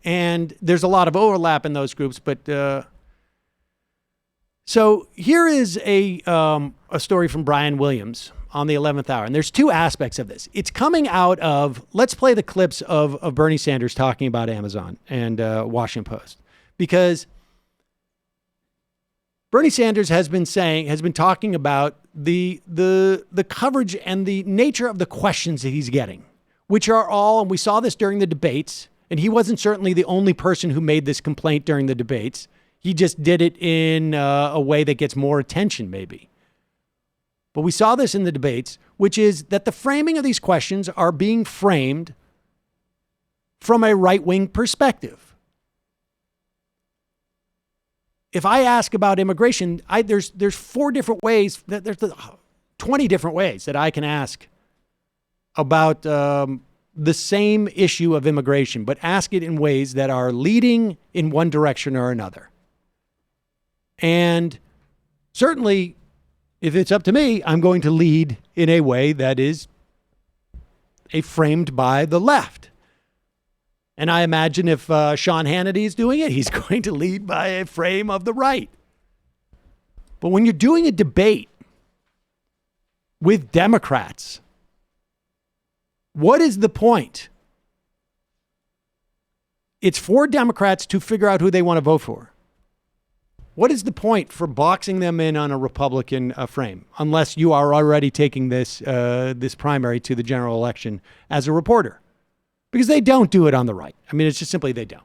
And there's a lot of overlap in those groups, but so here is a story from Brian Williams on the 11th hour. And there's two aspects of this. It's coming out of, let's play the clips of Bernie Sanders talking about Amazon and Washington Post, because Bernie Sanders has been talking about the coverage and the nature of the questions that he's getting, which are all, and we saw this during the debates, and he wasn't certainly the only person who made this complaint during the debates. He just did it in a way that gets more attention, maybe. But we saw this in the debates, which is that the framing of these questions are being framed from a right-wing perspective. If I ask about immigration, there's 4 different ways, there's 20 different ways that I can ask about the same issue of immigration, but ask it in ways that are leading in one direction or another. And certainly, if it's up to me, I'm going to lead in a way that is framed by the left. And I imagine if Sean Hannity is doing it, he's going to lead by a frame of the right. But when you're doing a debate with Democrats, what is the point? It's for Democrats to figure out who they want to vote for. What is the point for boxing them in on a Republican frame, unless you are already taking this primary to the general election as a reporter? Because they don't do it on the right. I mean, it's just simply they don't.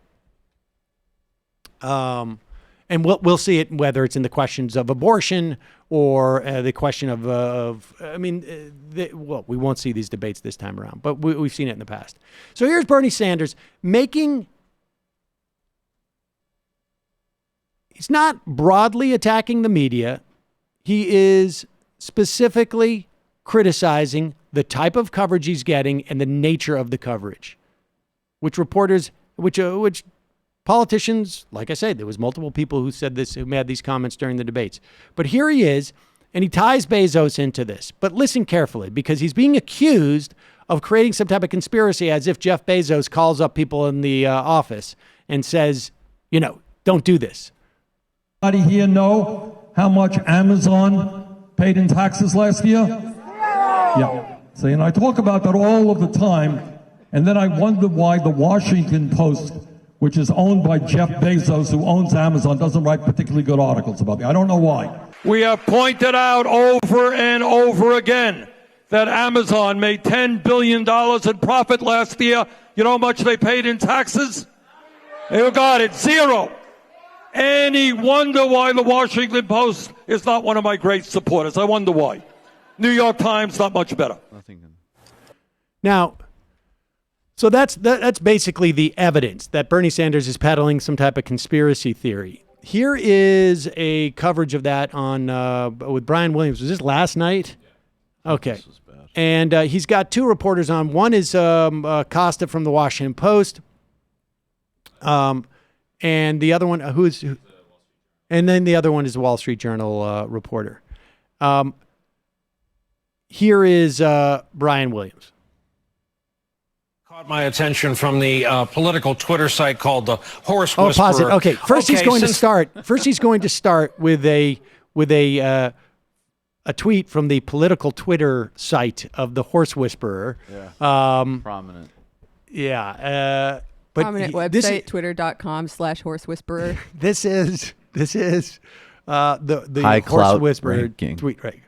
And we'll see it whether it's in the questions of abortion or the question of we won't see these debates this time around, but we've seen it in the past. So here's Bernie Sanders he's not broadly attacking the media. He is specifically criticizing the type of coverage he's getting and the nature of the coverage, which politicians, like I said, there was multiple people who said this, who made these comments during the debates. But here he is, and he ties Bezos into this. But listen carefully, because he's being accused of creating some type of conspiracy, as if Jeff Bezos calls up people in the office and says, don't do this. Anybody here know how much Amazon paid in taxes last year? Yeah. See, and I talk about that all of the time, and then I wonder why the Washington Post, which is owned by Jeff Bezos, who owns Amazon, doesn't write particularly good articles about me. I don't know why. We have pointed out over and over again that Amazon made $10 billion in profit last year. You know how much they paid in taxes? They got it, zero. Any wonder why the Washington Post is not one of my great supporters? I wonder why. New York Times, not much better. Now, so that's basically the evidence that Bernie Sanders is peddling some type of conspiracy theory. Here is a coverage of that on with Brian Williams. Was this last night? Okay. This was bad. And he's got 2 reporters on. One is Costa from the Washington Post. And the other one, and then the other one is the Wall Street Journal reporter. Here is Brian Williams. Caught my attention from the political Twitter site called the Horse Whisperer. Pause it. Okay, first he's going to start with a tweet from the political Twitter site of the Horse Whisperer. Yeah. Prominent. Yeah. But prominent website, twitter.com/horse whisperer. This is the High Horse Whisperer ranking. tweet, right?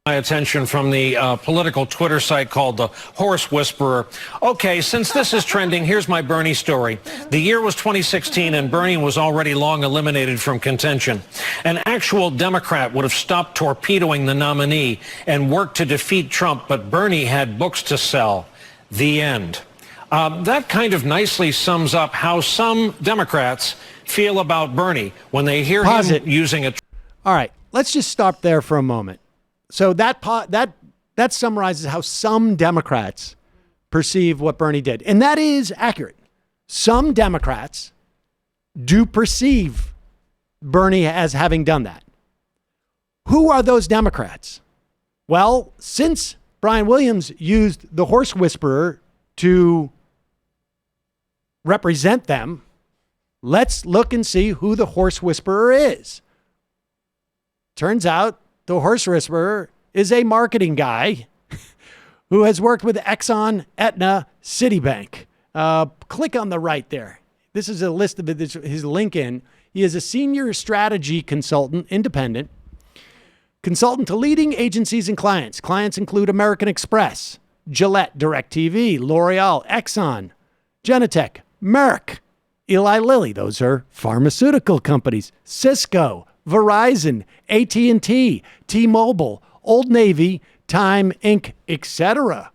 My attention from the political Twitter site called the Horse Whisperer. Okay, since this is trending, here's my Bernie story. The year was 2016 and Bernie was already long eliminated from contention. An actual Democrat would have stopped torpedoing the nominee and worked to defeat Trump, but Bernie had books to sell. The end. That kind of nicely sums up how some Democrats feel about Bernie when they hear him using a... All right, let's just stop there for a moment. So that summarizes how some Democrats perceive what Bernie did. And that is accurate. Some Democrats do perceive Bernie as having done that. Who are those Democrats? Well, since Brian Williams used the Horse Whisperer to represent them, let's look and see who the horse whisperer is. Turns out the horse whisperer is a marketing guy who has worked with Exxon, Aetna, Citibank. Click on the right there. This is a list of his LinkedIn. He is a senior strategy consultant, independent, consultant to leading agencies and clients. Clients include American Express, Gillette, DirecTV, L'Oreal, Exxon, Genentech, Merck, Eli Lilly. Those are pharmaceutical companies. Cisco, Verizon, AT&T, T-Mobile, Old Navy, Time Inc., etc.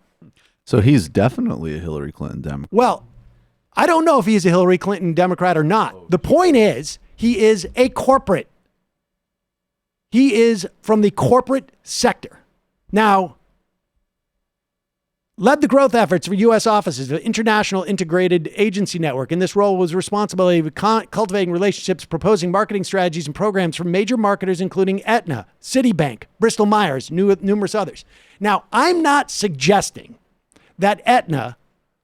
So he's definitely a Hillary Clinton Democrat. Well, I don't know if he's a Hillary Clinton Democrat or not. The point is, he is a corporate. He is from the corporate sector. Now, led the growth efforts for U.S. offices of International Integrated Agency Network. In this role was responsibility for cultivating relationships, proposing marketing strategies and programs from major marketers, including Aetna, Citibank, Bristol Myers, numerous others. Now, I'm not suggesting that Aetna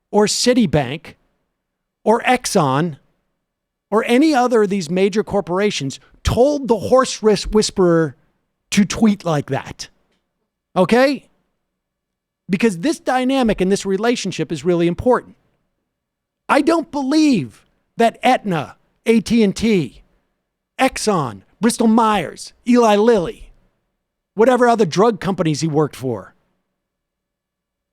or Citibank or Exxon or any other of these major corporations told the horse whisperer to tweet like that. Okay? Because this dynamic and this relationship is really important. I don't believe that Aetna, AT&T, Exxon, Bristol Myers, Eli Lilly, whatever other drug companies he worked for,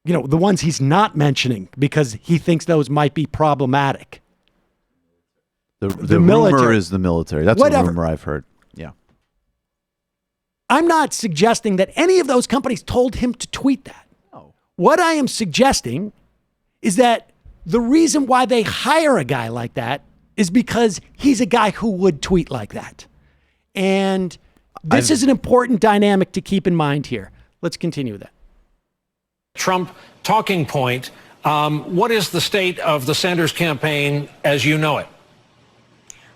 the ones he's not mentioning because he thinks those might be problematic. The military. Rumor is the military. That's Whatever. a rumor I've heard. Yeah. I'm not suggesting that any of those companies told him to tweet that. No. What I am suggesting is that the reason why they hire a guy like that is because he's a guy who would tweet like that. And this is an important dynamic to keep in mind here. Let's continue with that. Trump talking point. What is the state of the Sanders campaign as you know it?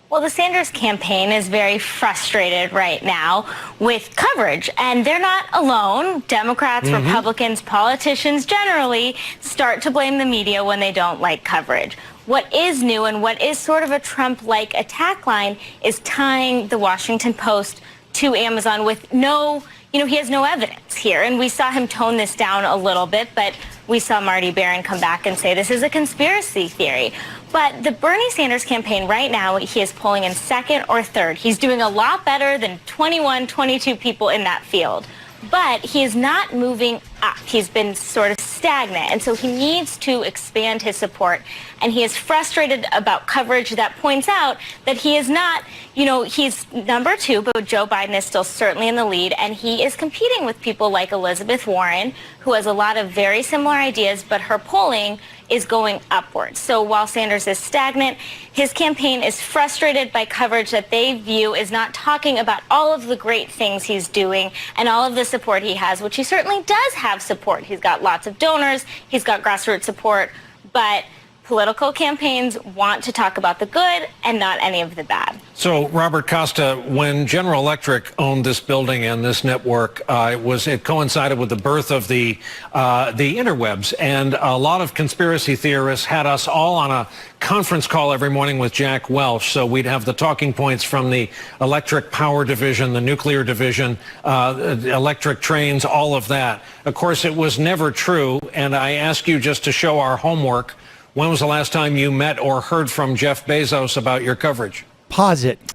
Well, the Sanders campaign is very frustrated right now with coverage, and they're not alone. Democrats, Republicans, politicians generally start to blame the media when they don't like coverage. What is new and what is sort of a Trump-like attack line is tying the Washington Post to Amazon with no, he has no evidence here. And we saw him tone this down a little bit, but we saw Marty Barron come back and say this is a conspiracy theory. But the Bernie Sanders campaign right now, he is polling in second or third. He's doing a lot better than 21, 22 people in that field. But he is not moving up. He's been sort of stagnant. And so he needs to expand his support. And he is frustrated about coverage that points out that he is not, he's number two, but Joe Biden is still certainly in the lead. And he is competing with people like Elizabeth Warren, who has a lot of very similar ideas, but her polling is going upwards. So while Sanders is stagnant, his campaign is frustrated by coverage that they view is not talking about all of the great things he's doing and all of the support he has, which he certainly does have support. He's got lots of donors, he's got grassroots support, but political campaigns want to talk about the good and not any of the bad. So, Robert Costa, when General Electric owned this building and this network, it coincided with the birth of the interwebs, and a lot of conspiracy theorists had us all on a conference call every morning with Jack Welch. So we'd have the talking points from the electric power division, the nuclear division, electric trains, all of that. Of course, it was never true, and I ask you just to show our homework. When was the last time you met or heard from Jeff Bezos about your coverage? Pause it.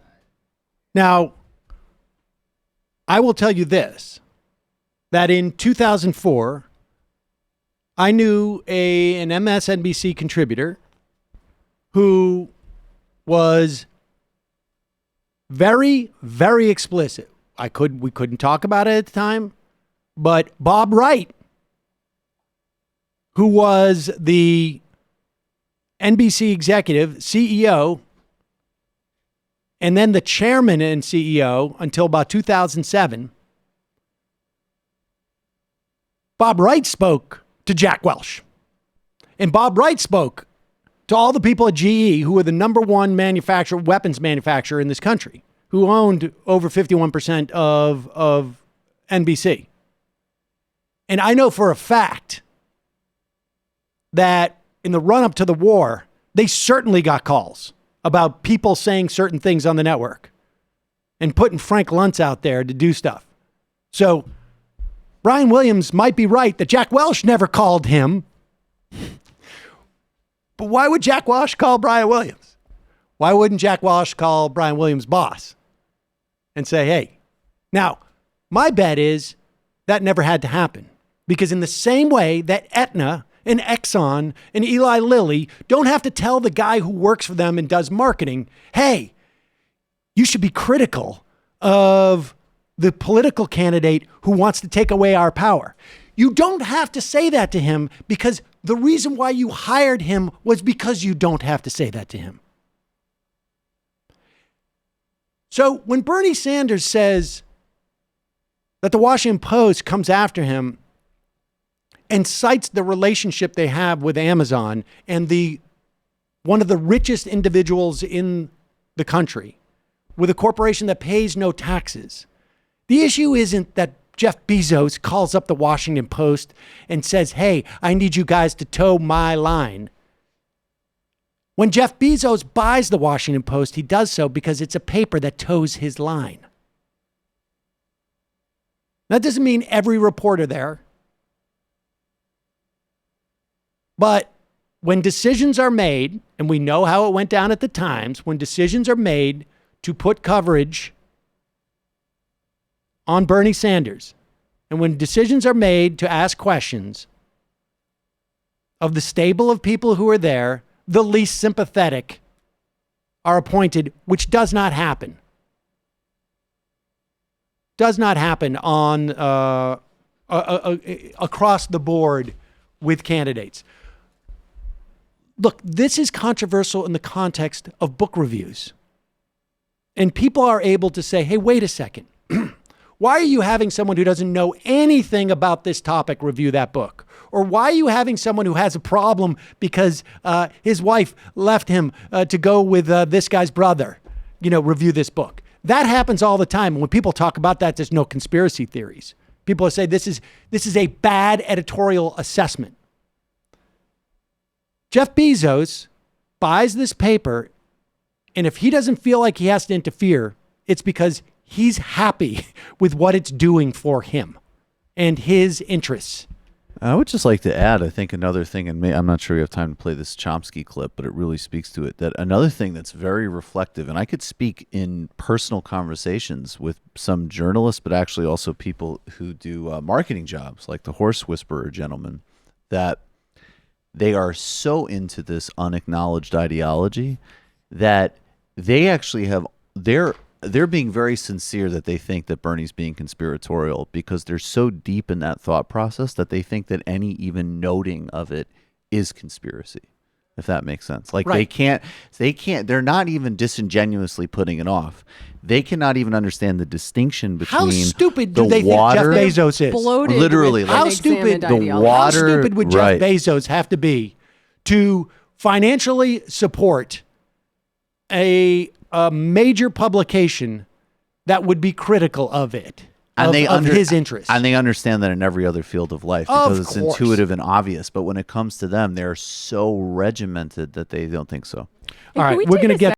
Now, I will tell you this, that in 2004, I knew an MSNBC contributor who was very, very explicit. We couldn't talk about it at the time, but Bob Wright, who was the NBC executive, CEO, and then the chairman and CEO until about 2007, Bob Wright spoke to Jack Welch. And Bob Wright spoke to all the people at GE, who were the number one weapons manufacturer in this country, who owned over 51% of NBC. And I know for a fact that in the run-up to the war, They certainly got calls about people saying certain things on the network and putting Frank Luntz out there to do stuff. So Brian Williams might be right that Jack Welch never called him. But why would Jack Welch call Brian Williams? Why wouldn't Jack Welch call Brian Williams' boss and say, hey, now my bet is that never had to happen, because in the same way that Aetna and Exxon and Eli Lilly don't have to tell the guy who works for them and does marketing, hey, you should be critical of the political candidate who wants to take away our power. You don't have to say that to him, because the reason why you hired him was because you don't have to say that to him. So when Bernie Sanders says that the Washington Post comes after him and cites the relationship they have with Amazon and one of the richest individuals in the country with a corporation that pays no taxes, the issue isn't that Jeff Bezos calls up the Washington Post and says, hey, I need you guys to toe my line. When Jeff Bezos buys the Washington Post, he does so because it's a paper that toes his line. That doesn't mean every reporter there. But when decisions are made, and we know how it went down at the Times, when decisions are made to put coverage on Bernie Sanders, and when decisions are made to ask questions of the stable of people who are there, the least sympathetic are appointed, which does not happen. Does not happen on across the board with candidates. Look, this is controversial in the context of book reviews. And people are able to say, hey, wait a second. Why are you having someone who doesn't know anything about this topic review that book? Or why are you having someone who has a problem because his wife left him to go with this guy's brother, review this book? That happens all the time. And when people talk about that, there's no conspiracy theories. People say this is a bad editorial assessment. Jeff Bezos buys this paper, and if he doesn't feel like he has to interfere, it's because he's happy with what it's doing for him and his interests. I would just like to add, I think another thing, and I'm not sure you have time to play this Chomsky clip, but it really speaks to it, that another thing that's very reflective, and I could speak in personal conversations with some journalists, but actually also people who do marketing jobs, like the horse whisperer gentleman, that they are so into this unacknowledged ideology that they actually have, they're being very sincere that they think that Bernie's being conspiratorial, because they're so deep in that thought process that they think that any even noting of it is conspiracy, if that makes sense. Like right. They're not even disingenuously putting it off. They cannot even understand the distinction between how stupid do they think Jeff Bezos is? Literally, like, how stupid would Jeff Bezos have to be to financially support a major publication that would be critical of it, of his interests? And they understand that in every other field of life, because it's intuitive and obvious. But when it comes to them, they're so regimented that they don't think so. All right, we're going to get